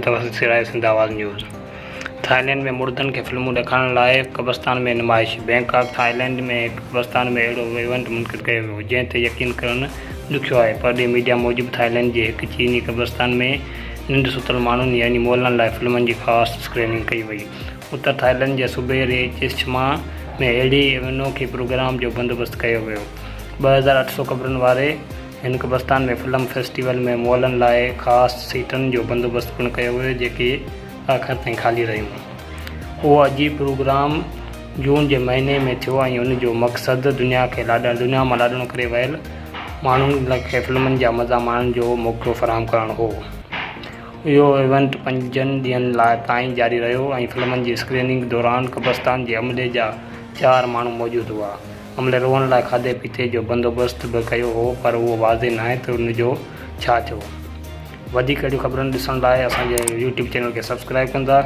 मुतवसित सिराए सिंध आवाज़ news. Thailand में मुर्दनि खे फिल्मूं ॾेखारण लाइ कब्रस्तान में नुमाइश। बैंकॉक थाईलैंड में कब्रस्तान में अहिड़ो इवेंट मुनक़िद कयो वियो जंहिं ते यकीन करणु ॾुखियो आहे। परॾेही मीडिया मूजिबि थाईलैंड जे हिकु चीनी कब्रस्तान में निंड सुतल माण्हुनि यानी मोलनि लाइ फिल्मनि जी ख़ासि स्क्रीनिंग कई वई। उत्तर थाईलैंड जे सूबे रेचिशमा में अहिड़ी अनोखे प्रोग्राम जो बंदोबस्तु कयो वियो। 2800 कब्रनि वारे हिन कब्रस्तान में फिल्म फेस्टिवल में मोलनि लाइ ख़ासि सीटनि जो बंदोबस्तु पिणु कयो वियो जेके आख़िर ताईं ख़ाली रहियूं। उहो अजीब प्रोग्राम जून जे महीने में थियो ऐं उन जो मक़सदु दुनिया मां लाॾणो करे वियल माण्हुनि खे फिल्मनि जा मज़ा माणण जो मौक़ो फ़राहम करणु हो। इहो इवेंट 5 ॾींहंनि ताईं जारी रहियो ऐं फिल्मनि जी स्क्रीनिंग दौरान कब्रस्तान जे अमले जा 4 माण्हू मौजूदु हुआ। अमले रोअण लाइ खाधे पीते जो बंदोबस्तु बि कयो हो, पर उहो वाज़े न आहे त उन जो छा थियो। वधीक अहिड़ियूं ख़बरूं ॾिसण लाइ असांजे YouTube चैनल खे सब्सक्राइब कंदा।